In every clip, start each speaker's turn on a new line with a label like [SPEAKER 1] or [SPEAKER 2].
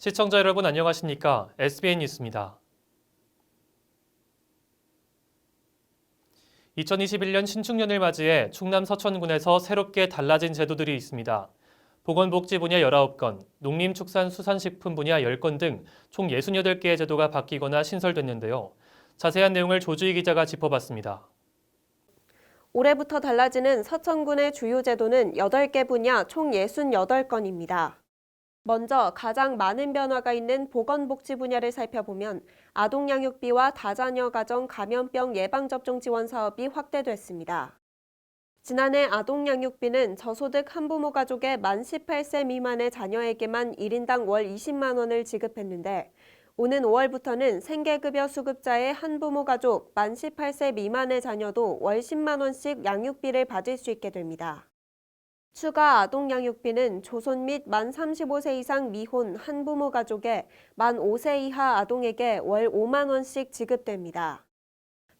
[SPEAKER 1] 시청자 여러분 안녕하십니까? SBN 뉴스입니다. 2021년 신축년을 맞이해 충남 서천군에서 새롭게 달라진 제도들이 있습니다. 보건복지 분야 19건, 농림축산수산식품 분야 10건 등 총 68개의 제도가 바뀌거나 신설됐는데요. 자세한 내용을 조주희 기자가 짚어봤습니다.
[SPEAKER 2] 올해부터 달라지는 서천군의 주요 제도는 8개 분야 총 68건입니다. 먼저 가장 많은 변화가 있는 보건복지 분야를 살펴보면 아동양육비와 다자녀 가정 감염병 예방접종 지원 사업이 확대됐습니다. 지난해 아동양육비는 저소득 한부모 가족의 만 18세 미만의 자녀에게만 1인당 월 20만 원을 지급했는데 오는 5월부터는 생계급여 수급자의 한부모 가족 만 18세 미만의 자녀도 월 10만 원씩 양육비를 받을 수 있게 됩니다. 추가 아동양육비는 조손 및 만 35세 이상 미혼 한부모 가족의 만 5세 이하 아동에게 월 5만 원씩 지급됩니다.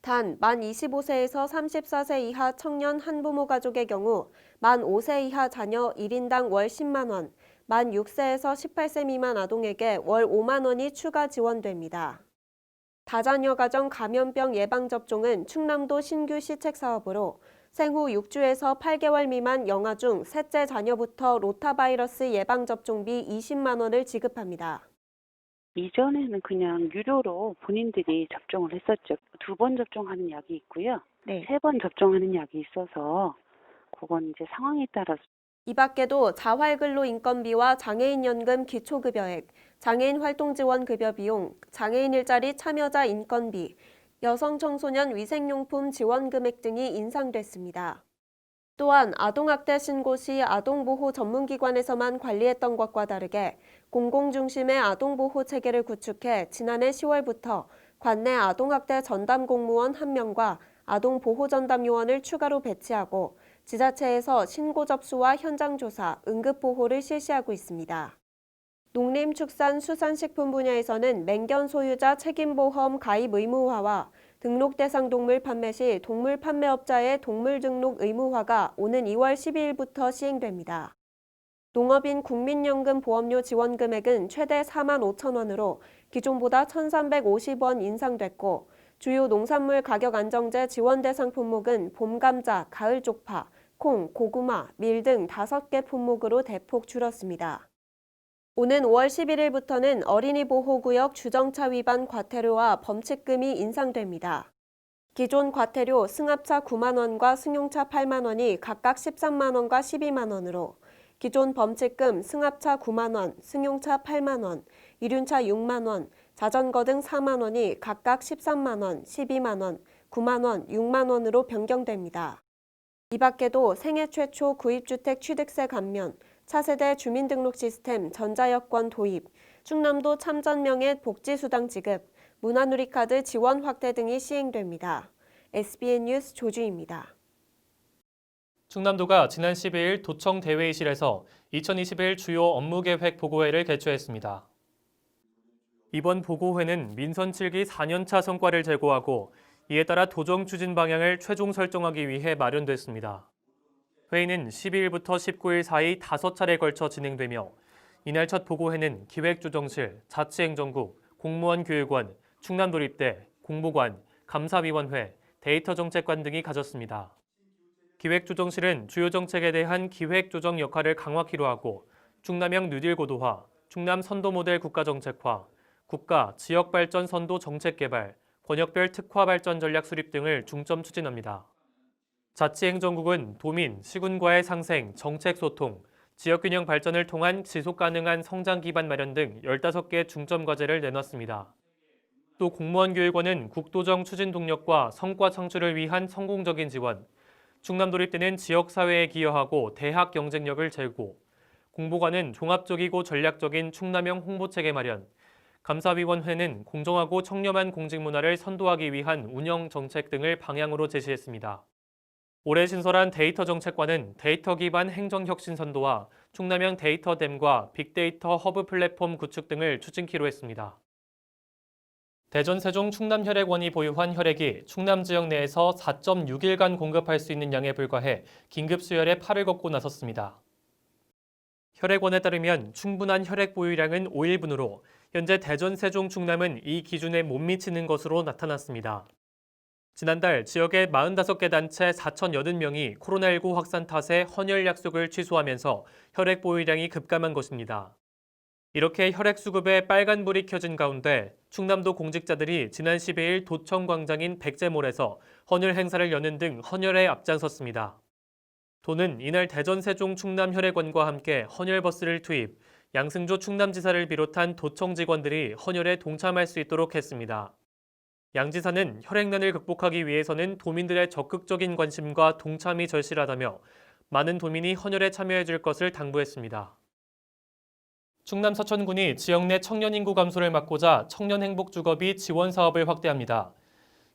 [SPEAKER 2] 단, 만 25세에서 34세 이하 청년 한부모 가족의 경우 만 5세 이하 자녀 1인당 월 10만 원, 만 6세에서 18세 미만 아동에게 월 5만 원이 추가 지원됩니다. 다자녀 가정 감염병 예방접종은 충남도 신규 시책 사업으로 생후 6주에서 8개월 미만 영아 중 셋째 자녀부터 로타바이러스 예방접종비 20만 원을 지급합니다.
[SPEAKER 3] 이전에는 그냥 유료로 본인들이 접종을 했었죠. 2번 접종하는 약이 있고요.
[SPEAKER 2] 네.
[SPEAKER 3] 3번 접종하는 약이 있어서 그건 이제 상황에 따라서.
[SPEAKER 2] 이 밖에도 자활근로 인건비와 장애인연금 기초급여액, 장애인 활동지원급여 비용, 장애인 일자리 참여자 인건비, 여성 청소년 위생용품 지원금액 등이 인상됐습니다. 또한 아동학대 신고 시 아동보호 전문기관에서만 관리했던 것과 다르게 공공중심의 아동보호 체계를 구축해 지난해 10월부터 관내 아동학대 전담 공무원 1명과 아동보호전담요원을 추가로 배치하고 지자체에서 신고 접수와 현장조사, 응급보호를 실시하고 있습니다. 농림축산수산식품 분야에서는 맹견 소유자 책임보험 가입 의무화와 등록 대상 동물 판매 시 동물 판매업자의 동물 등록 의무화가 오는 2월 12일부터 시행됩니다. 농업인 국민연금 보험료 지원 금액은 최대 4만 5천 원으로 기존보다 1,350원 인상됐고 주요 농산물 가격 안정제 지원 대상 품목은 봄감자, 가을 쪽파, 콩, 고구마, 밀 등 5개 품목으로 대폭 줄었습니다. 오는 5월 11일부터는 어린이 보호구역 주정차 위반 과태료와 범칙금이 인상됩니다. 기존 과태료 승합차 9만 원과 승용차 8만 원이 각각 13만 원과 12만 원으로 기존 범칙금 승합차 9만 원, 승용차 8만 원, 이륜차 6만 원, 자전거 등 4만 원이 각각 13만 원, 12만 원, 9만 원, 6만 원으로 변경됩니다. 이 밖에도 생애 최초 구입주택 취득세 감면, 차세대 주민등록 시스템 전자여권 도입, 충남도 참전명예 복지수당 지급, 문화누리카드 지원 확대 등이 시행됩니다. SBN 뉴스 조주희입니다.
[SPEAKER 1] 충남도가 지난 12일 도청 대회의실에서 2021 주요 업무계획 보고회를 개최했습니다. 이번 보고회는 민선 7기 4년차 성과를 재고하고 이에 따라 도정 추진 방향을 최종 설정하기 위해 마련됐습니다. 회의는 12일부터 19일 사이 5차례에 걸쳐 진행되며 이날 첫 보고회는 기획조정실, 자치행정국, 공무원교육원, 충남도립대, 공보관, 감사위원회, 데이터정책관 등이 가졌습니다. 기획조정실은 주요 정책에 대한 기획조정 역할을 강화키로 하고 충남형 뉴딜 고도화, 충남 선도 모델 국가정책화, 국가, 지역발전 선도 정책개발, 권역별 특화 발전 전략 수립 등을 중점 추진합니다. 자치행정국은 도민, 시군과의 상생, 정책 소통, 지역균형 발전을 통한 지속가능한 성장 기반 마련 등 15개 중점 과제를 내놨습니다. 또 공무원교육원은 국도정 추진 동력과 성과 창출을 위한 성공적인 지원, 충남도립대는 지역사회에 기여하고 대학 경쟁력을 제고, 공보관은 종합적이고 전략적인 충남형 홍보체계 마련, 감사위원회는 공정하고 청렴한 공직문화를 선도하기 위한 운영 정책 등을 방향으로 제시했습니다. 올해 신설한 데이터정책관은 데이터 기반 행정혁신 선도와 충남형 데이터댐과 빅데이터 허브 플랫폼 구축 등을 추진키로 했습니다. 대전 세종 충남혈액원이 보유한 혈액이 충남 지역 내에서 4.6일간 공급할 수 있는 양에 불과해 긴급 수혈에 팔을 걷고 나섰습니다. 혈액원에 따르면 충분한 혈액 보유량은 5일분으로 현재 대전, 세종, 충남은 이 기준에 못 미치는 것으로 나타났습니다. 지난달 지역의 45개 단체 4,080명이 코로나19 확산 탓에 헌혈 약속을 취소하면서 혈액 보유량이 급감한 것입니다. 이렇게 혈액 수급에 빨간불이 켜진 가운데 충남도 공직자들이 지난 12일 도청 광장인 백제몰에서 헌혈 행사를 여는 등 헌혈에 앞장섰습니다. 도는 이날 대전, 세종, 충남 혈액원과 함께 헌혈버스를 투입, 양승조 충남지사를 비롯한 도청 직원들이 헌혈에 동참할 수 있도록 했습니다. 양 지사는 혈액난을 극복하기 위해서는 도민들의 적극적인 관심과 동참이 절실하다며 많은 도민이 헌혈에 참여해 줄 것을 당부했습니다. 충남 서천군이 지역 내 청년 인구 감소를 막고자 청년 행복 주거비 지원 사업을 확대합니다.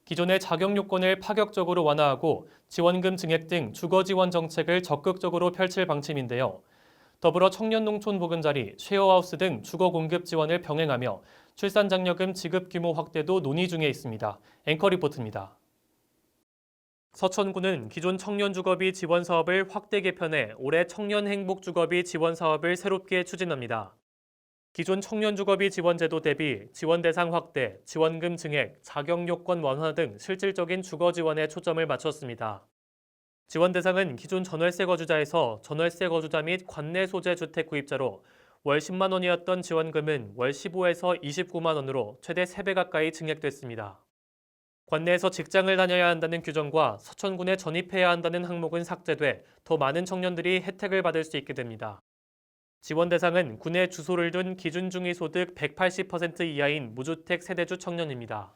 [SPEAKER 1] 기존의 자격 요건을 파격적으로 완화하고 지원금 증액 등 주거 지원 정책을 적극적으로 펼칠 방침인데요. 더불어 청년 농촌 보금자리, 쉐어하우스 등 주거 공급 지원을 병행하며 출산 장려금 지급 규모 확대도 논의 중에 있습니다. 앵커 리포트입니다. 서천군은 기존 청년 주거비 지원 사업을 확대 개편해 올해 청년 행복 주거비 지원 사업을 새롭게 추진합니다. 기존 청년 주거비 지원 제도 대비 지원 대상 확대, 지원금 증액, 자격 요건 완화 등 실질적인 주거 지원에 초점을 맞췄습니다. 지원 대상은 기존 전월세 거주자에서 전월세 거주자 및 관내 소재 주택 구입자로 월 10만 원이었던 지원금은 월 15에서 29만 원으로 최대 3배 가까이 증액됐습니다. 관내에서 직장을 다녀야 한다는 규정과 서천군에 전입해야 한다는 항목은 삭제돼 더 많은 청년들이 혜택을 받을 수 있게 됩니다. 지원 대상은 군에 주소를 둔 기준 중위소득 180% 이하인 무주택 세대주 청년입니다.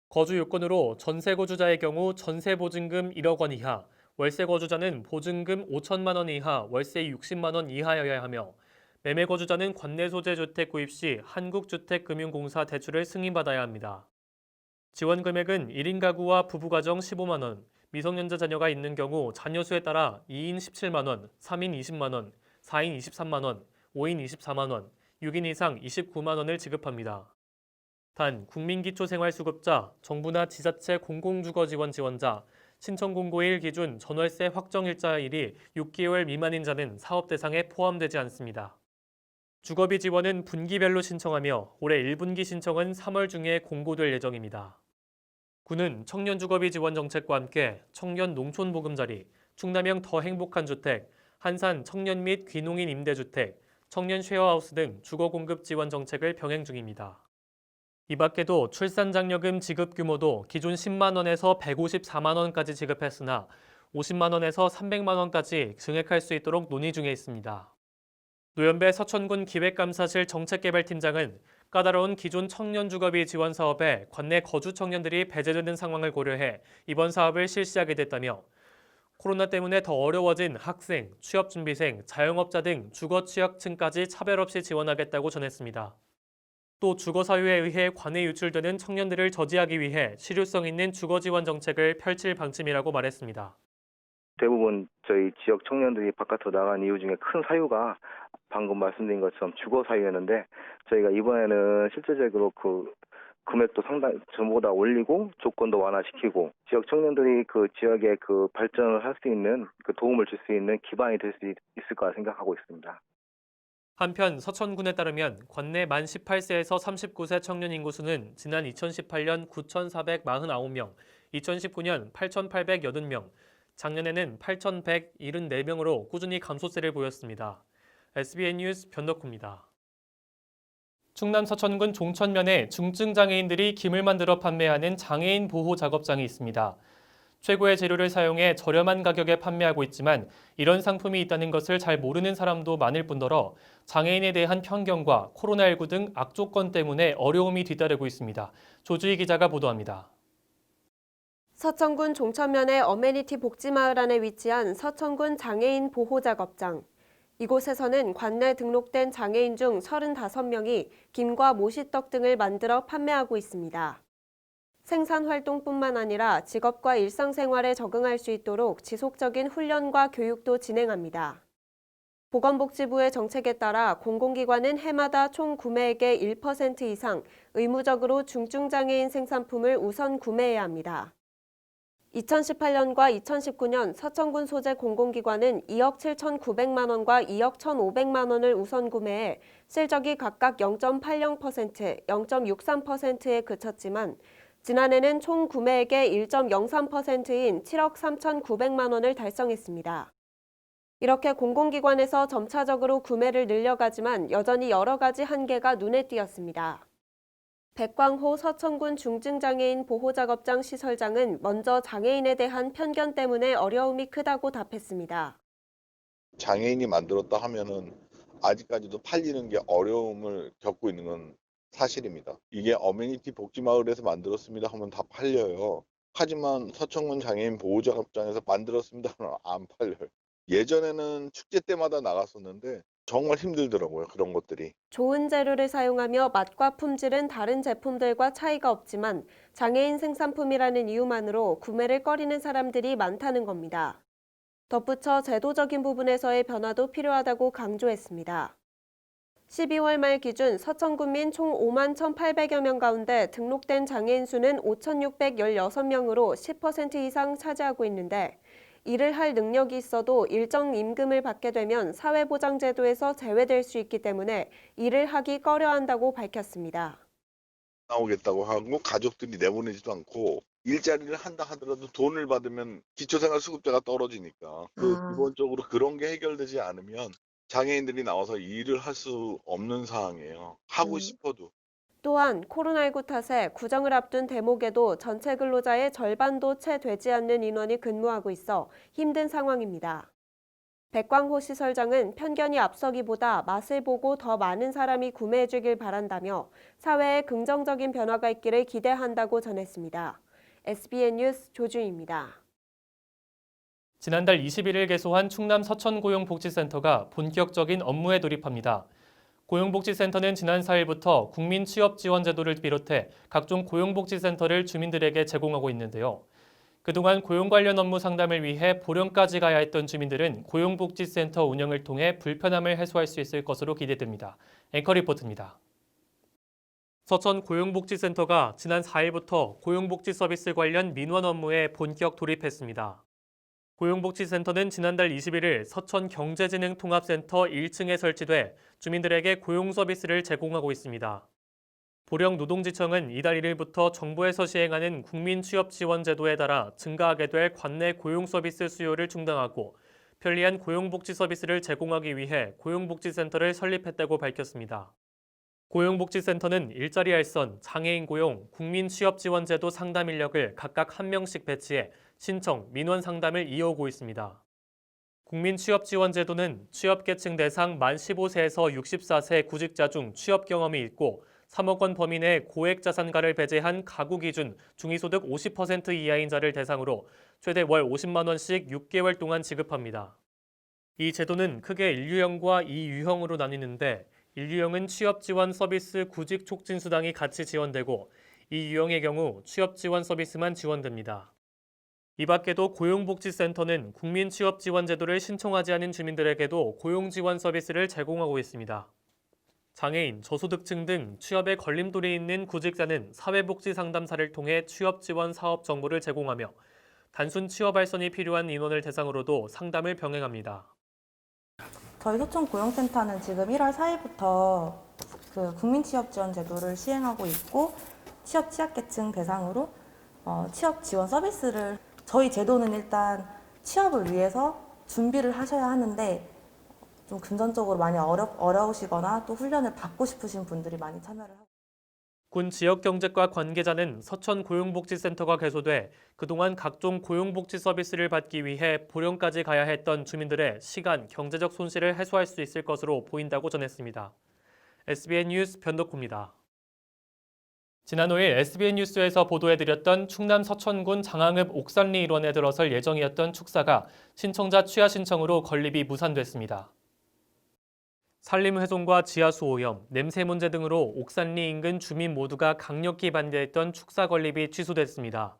[SPEAKER 1] 거주 요건으로 전세 거주자의 경우 전세 보증금 1억 원 이하, 월세 거주자는 보증금 5천만 원 이하, 월세 60만 원 이하여야 하며 매매 거주자는 관내 소재 주택 구입 시 한국주택금융공사 대출을 승인받아야 합니다. 지원 금액은 1인 가구와 부부가정 15만 원, 미성년자 자녀가 있는 경우 자녀 수에 따라 2인 17만 원, 3인 20만 원, 4인 23만 원, 5인 24만 원, 6인 이상 29만 원을 지급합니다. 단 국민기초생활수급자, 정부나 지자체 공공주거지원 지원자, 신청공고일 기준 전월세 확정일자일이 6개월 미만인 자는 사업 대상에 포함되지 않습니다. 주거비 지원은 분기별로 신청하며 올해 1분기 신청은 3월 중에 공고될 예정입니다. 군은 청년 주거비 지원 정책과 함께 청년 농촌 보금자리, 충남형 더 행복한 주택, 한산 청년 및 귀농인 임대주택, 청년 쉐어하우스 등 주거 공급 지원 정책을 병행 중입니다. 이 밖에도 출산 장려금 지급 규모도 기존 10만 원에서 154만 원까지 지급했으나 50만 원에서 300만 원까지 증액할 수 있도록 논의 중에 있습니다. 노현배 서천군 기획감사실 정책개발팀장은 까다로운 기존 청년 주거비 지원 사업에 관내 거주 청년들이 배제되는 상황을 고려해 이번 사업을 실시하게 됐다며 코로나 때문에 더 어려워진 학생, 취업준비생, 자영업자 등 주거 취약층까지 차별 없이 지원하겠다고 전했습니다. 또 주거 사유에 의해 관에 유출되는 청년들을 저지하기 위해 실효성 있는 주거 지원 정책을 펼칠 방침이라고 말했습니다.
[SPEAKER 4] 대부분 저희 지역 청년들이 바깥으로 나간 이유 중에 큰 사유가 방금 말씀드린 것처럼 주거 사유였는데 저희가 이번에는 실질적으로 그 금액도 상당히 전보다 올리고 조건도 완화시키고 지역 청년들이 그 지역의 그 발전을 할 수 있는 그 도움을 줄 수 있는 기반이 될 수 있을 거라 생각하고 있습니다.
[SPEAKER 1] 한편 서천군에 따르면 관내 만 18세에서 39세 청년 인구수는 지난 2018년 9,449명, 2019년 8,880명, 작년에는 8,174명으로 꾸준히 감소세를 보였습니다. SBN 뉴스 변덕후입니다. 충남 서천군 종천면에 중증 장애인들이 김을 만들어 판매하는 장애인 보호 작업장이 있습니다. 최고의 재료를 사용해 저렴한 가격에 판매하고 있지만 이런 상품이 있다는 것을 잘 모르는 사람도 많을 뿐더러 장애인에 대한 편견과 코로나19 등 악조건 때문에 어려움이 뒤따르고 있습니다. 조주희 기자가 보도합니다.
[SPEAKER 2] 서천군 종천면의 어메니티 복지마을 안에 위치한 서천군 장애인 보호작업장. 이곳에서는 관내 등록된 장애인 중 35명이 김과 모시떡 등을 만들어 판매하고 있습니다. 생산활동뿐만 아니라 직업과 일상생활에 적응할 수 있도록 지속적인 훈련과 교육도 진행합니다. 보건복지부의 정책에 따라 공공기관은 해마다 총 구매액의 1% 이상 의무적으로 중증장애인 생산품을 우선 구매해야 합니다. 2018년과 2019년 서천군 소재 공공기관은 2억 7,900만 원과 2억 1,500만 원을 우선 구매해 실적이 각각 0.80%, 0.63%에 그쳤지만 지난해는 총 구매액의 1.03%인 7억 3,900만 원을 달성했습니다. 이렇게 공공기관에서 점차적으로 구매를 늘려가지만 여전히 여러 가지 한계가 눈에 띄었습니다. 백광호 서천군 중증장애인 보호작업장 시설장은 먼저 장애인에 대한 편견 때문에 어려움이 크다고 답했습니다.
[SPEAKER 5] 장애인이 만들었다 하면은 아직까지도 팔리는 게 어려움을 겪고 있는 건 사실입니다. 이게 어메니티 복지마을에서 만들었습니다 하면 다 팔려요. 하지만 서천군 장애인 보호작업장에서 만들었습니다 하면 안 팔려요. 예전에는 축제 때마다 나갔었는데 정말 힘들더라고요, 그런 것들이.
[SPEAKER 2] 좋은 재료를 사용하며 맛과 품질은 다른 제품들과 차이가 없지만 장애인 생산품이라는 이유만으로 구매를 꺼리는 사람들이 많다는 겁니다. 덧붙여 제도적인 부분에서의 변화도 필요하다고 강조했습니다. 12월 말 기준 서천군민 총 5만 1,800여 명 가운데 등록된 장애인 수는 5,616명으로 10% 이상 차지하고 있는데 일을 할 능력이 있어도 일정 임금을 받게 되면 사회보장제도에서 제외될 수 있기 때문에 일을 하기 꺼려한다고 밝혔습니다.
[SPEAKER 5] 나오겠다고 하고 가족들이 내보내지도 않고 일자리를 한다 하더라도 돈을 받으면 기초생활수급자가 떨어지니까 기본적으로 그런 게 해결되지 않으면 장애인들이 나와서 일을 할 수 없는 상황이에요. 하고 싶어도.
[SPEAKER 2] 또한 코로나19 탓에 구정을 앞둔 대목에도 전체 근로자의 절반도 채 되지 않는 인원이 근무하고 있어 힘든 상황입니다. 백광호 시설장은 편견이 앞서기보다 맛을 보고 더 많은 사람이 구매해주길 바란다며 사회에 긍정적인 변화가 있기를 기대한다고 전했습니다. SBN 뉴스 조주희입니다.
[SPEAKER 1] 지난달 21일 개소한 충남 서천고용복지센터가 본격적인 업무에 돌입합니다. 고용복지센터는 지난 4일부터 국민취업지원제도를 비롯해 각종 고용복지센터를 주민들에게 제공하고 있는데요. 그동안 고용 관련 업무 상담을 위해 보령까지 가야 했던 주민들은 고용복지센터 운영을 통해 불편함을 해소할 수 있을 것으로 기대됩니다. 앵커 리포트입니다. 서천 고용복지센터가 지난 4일부터 고용복지 서비스 관련 민원 업무에 본격 돌입했습니다. 고용복지센터는 지난달 21일 서천 경제진흥통합센터 1층에 설치돼 주민들에게 고용 서비스를 제공하고 있습니다. 보령 노동지청은 이달 1일부터 정부에서 시행하는 국민취업지원제도에 따라 증가하게 될 관내 고용 서비스 수요를 충당하고 편리한 고용복지 서비스를 제공하기 위해 고용복지센터를 설립했다고 밝혔습니다. 고용복지센터는 일자리 알선, 장애인 고용, 국민취업지원제도 상담 인력을 각각 1명씩 배치해 신청, 민원 상담을 이어오고 있습니다. 국민취업지원제도는 취업계층 대상 만 15세에서 64세 구직자 중 취업 경험이 있고 3억 원 범위 내 고액 자산가를 배제한 가구 기준 중위소득 50% 이하인 자를 대상으로 최대 월 50만 원씩 6개월 동안 지급합니다. 이 제도는 크게 1유형과 2유형으로 나뉘는데 1유형은 취업지원 서비스 구직 촉진 수당이 같이 지원되고 2유형의 경우 취업지원 서비스만 지원됩니다. 이 밖에도 고용복지센터는 국민취업지원제도를 신청하지 않은 주민들에게도 고용지원 서비스를 제공하고 있습니다. 장애인, 저소득층 등 취업에 걸림돌이 있는 구직자는 사회복지상담사를 통해 취업지원 사업 정보를 제공하며 단순 취업 발전이 필요한 인원을 대상으로도 상담을 병행합니다.
[SPEAKER 6] 저희 서천고용센터는 지금 1월 4일부터 국민취업지원제도를 시행하고 있고 취업 취약계층 대상으로 취업 지원 서비스를 저희 제도는 일단 취업을 위해서 준비를 하셔야 하는데 좀 금전적으로 많이 어려우시거나 또 훈련을 받고 싶으신 분들이 많이 참여를 하고
[SPEAKER 1] 군 지역경제과 관계자는 서천고용복지센터가 개소돼 그동안 각종 고용복지 서비스를 받기 위해 보령까지 가야 했던 주민들의 시간, 경제적 손실을 해소할 수 있을 것으로 보인다고 전했습니다. SBN 뉴스 변덕호입니다. 지난 5일 SBN 뉴스에서 보도해드렸던 충남 서천군 장항읍 옥산리 일원에 들어설 예정이었던 축사가 신청자 취하 신청으로 건립이 무산됐습니다. 산림훼손과 지하수 오염, 냄새 문제 등으로 옥산리 인근 주민 모두가 강력히 반대했던 축사 건립이 취소됐습니다.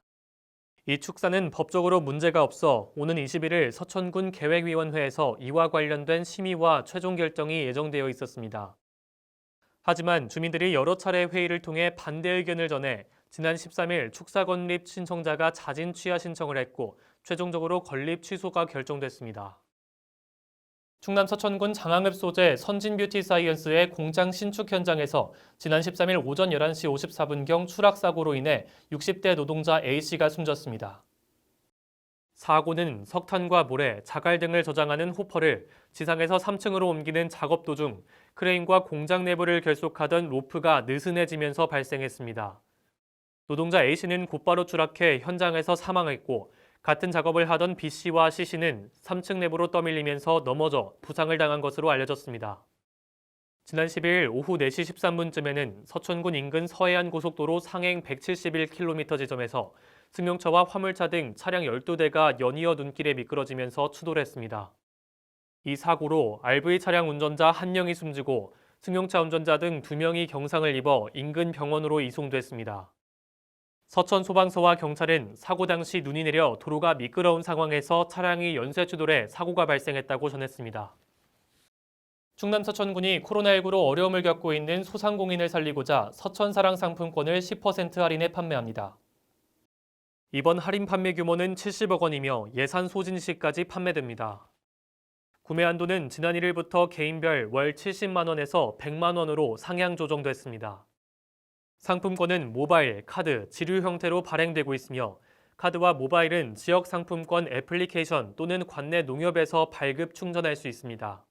[SPEAKER 1] 이 축사는 법적으로 문제가 없어 오는 21일 서천군 계획위원회에서 이와 관련된 심의와 최종 결정이 예정되어 있었습니다. 하지만 주민들이 여러 차례 회의를 통해 반대 의견을 전해 지난 13일 축사 건립 신청자가 자진 취하 신청을 했고 최종적으로 건립 취소가 결정됐습니다. 충남 서천군 장항읍 소재 선진뷰티사이언스의 공장 신축 현장에서 지난 13일 오전 11시 54분경 추락사고로 인해 60대 노동자 A씨가 숨졌습니다. 사고는 석탄과 모래, 자갈 등을 저장하는 호퍼를 지상에서 3층으로 옮기는 작업 도중 크레인과 공장 내부를 결속하던 로프가 느슨해지면서 발생했습니다. 노동자 A씨는 곧바로 추락해 현장에서 사망했고 같은 작업을 하던 B씨와 C씨는 3층 내부로 떠밀리면서 넘어져 부상을 당한 것으로 알려졌습니다. 지난 12일 오후 4시 13분쯤에는 서천군 인근 서해안 고속도로 상행 171km 지점에서 승용차와 화물차 등 차량 12대가 연이어 눈길에 미끄러지면서 추돌했습니다. 이 사고로 RV 차량 운전자 1명이 숨지고 승용차 운전자 등 2명이 경상을 입어 인근 병원으로 이송됐습니다. 서천 소방서와 경찰은 사고 당시 눈이 내려 도로가 미끄러운 상황에서 차량이 연쇄 추돌해 사고가 발생했다고 전했습니다. 충남 서천군이 코로나19로 어려움을 겪고 있는 소상공인을 살리고자 서천사랑 상품권을 10% 할인해 판매합니다. 이번 할인 판매 규모는 70억 원이며 예산 소진 시까지 판매됩니다. 구매 한도는 지난 1일부터 개인별 월 70만 원에서 100만 원으로 상향 조정됐습니다. 상품권은 모바일, 카드, 지류 형태로 발행되고 있으며 카드와 모바일은 지역 상품권 애플리케이션 또는 관내 농협에서 발급 충전할 수 있습니다.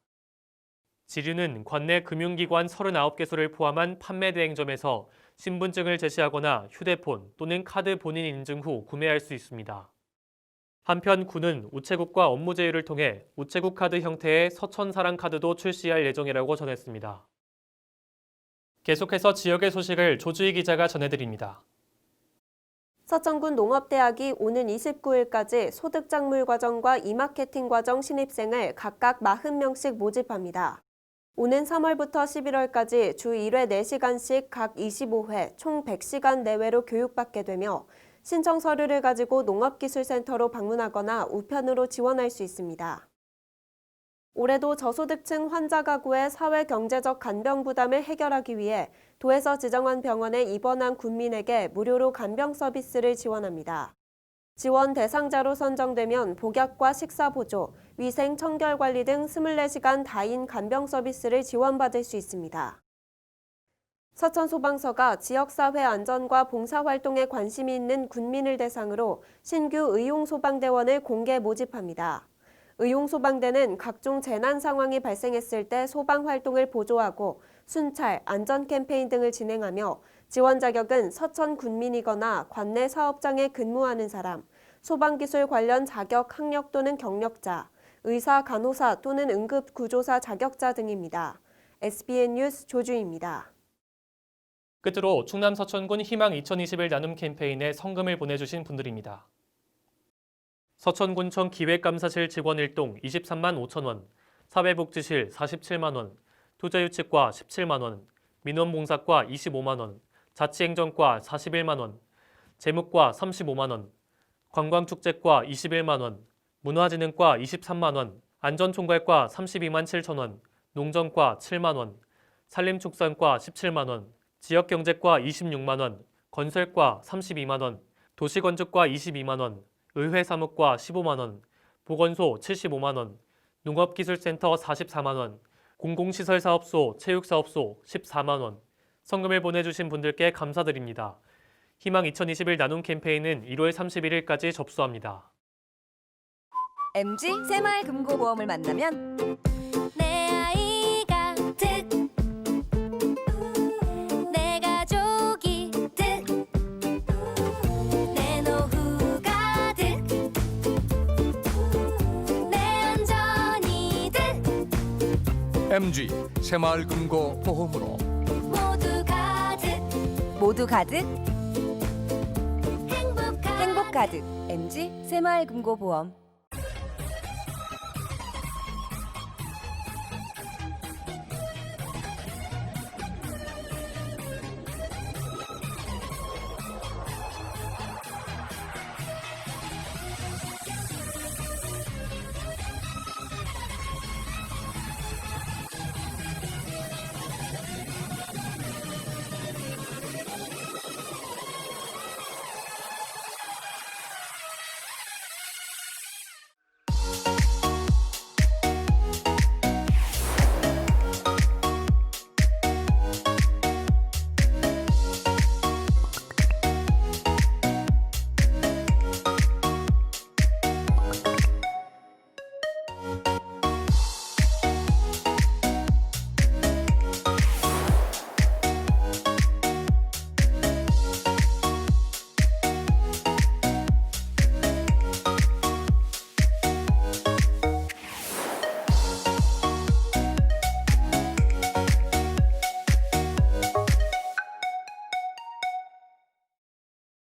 [SPEAKER 1] 지류는 관내 금융기관 39개소를 포함한 판매 대행점에서 신분증을 제시하거나 휴대폰 또는 카드 본인 인증 후 구매할 수 있습니다. 한편 군은 우체국과 업무 제휴를 통해 우체국 카드 형태의 서천사랑 카드도 출시할 예정이라고 전했습니다. 계속해서 지역의 소식을 조주희 기자가 전해드립니다.
[SPEAKER 2] 서천군 농업대학이 오는 29일까지 소득작물 과정과 이마케팅 과정 신입생을 각각 40명씩 모집합니다. 오는 3월부터 11월까지 주 1회 4시간씩 각 25회 총 100시간 내외로 교육받게 되며 신청 서류를 가지고 농업기술센터로 방문하거나 우편으로 지원할 수 있습니다. 올해도 저소득층 환자 가구의 사회경제적 간병 부담을 해결하기 위해 도에서 지정한 병원에 입원한 군민에게 무료로 간병 서비스를 지원합니다. 지원 대상자로 선정되면 복약과 식사 보조, 위생 청결 관리 등 24시간 다인 간병 서비스를 지원받을 수 있습니다. 서천소방서가 지역사회 안전과 봉사활동에 관심이 있는 군민을 대상으로 신규 의용소방대원을 공개 모집합니다. 의용소방대는 각종 재난 상황이 발생했을 때 소방활동을 보조하고 순찰, 안전 캠페인 등을 진행하며 지원 자격은 서천 군민이거나 관내 사업장에 근무하는 사람, 소방기술 관련 자격, 학력 또는 경력자, 의사, 간호사 또는 응급구조사 자격자 등입니다. SBN 뉴스 조주희입니다.
[SPEAKER 1] 끝으로 충남 서천군 희망 2021 나눔 캠페인에 성금을 보내주신 분들입니다. 서천군청 기획감사실 직원 1동 23만 5천 원, 사회복지실 47만 원, 투자유치과 17만 원, 민원봉사과 25만 원, 자치행정과 41만 원, 재무과 35만 원, 관광축제과 21만 원, 문화진흥과 23만 원, 안전총괄과 32만 7천 원, 농정과 7만 원, 산림축산과 17만 원, 지역경제과 26만 원, 건설과 32만 원, 도시건축과 22만 원, 의회사무과 15만 원, 보건소 75만 원, 농업기술센터 44만 원, 공공시설사업소, 체육사업소 14만 원, 성금을 보내주신 분들께 감사드립니다. 희망 2021 나눔 캠페인은 1월 31일까지 접수합니다.
[SPEAKER 7] MG 새마을금고보험을 만나면 내 아이가 득, 내 가족이 득, 내 노후가 득, 내 안전이 득.
[SPEAKER 8] MG 새마을금고보험으로
[SPEAKER 7] 모두 가득 행복 가득. MG 새마을금고보험.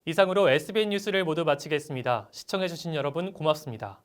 [SPEAKER 1] 이상으로 SBN 뉴스를 모두 마치겠습니다. 시청해주신 여러분 고맙습니다.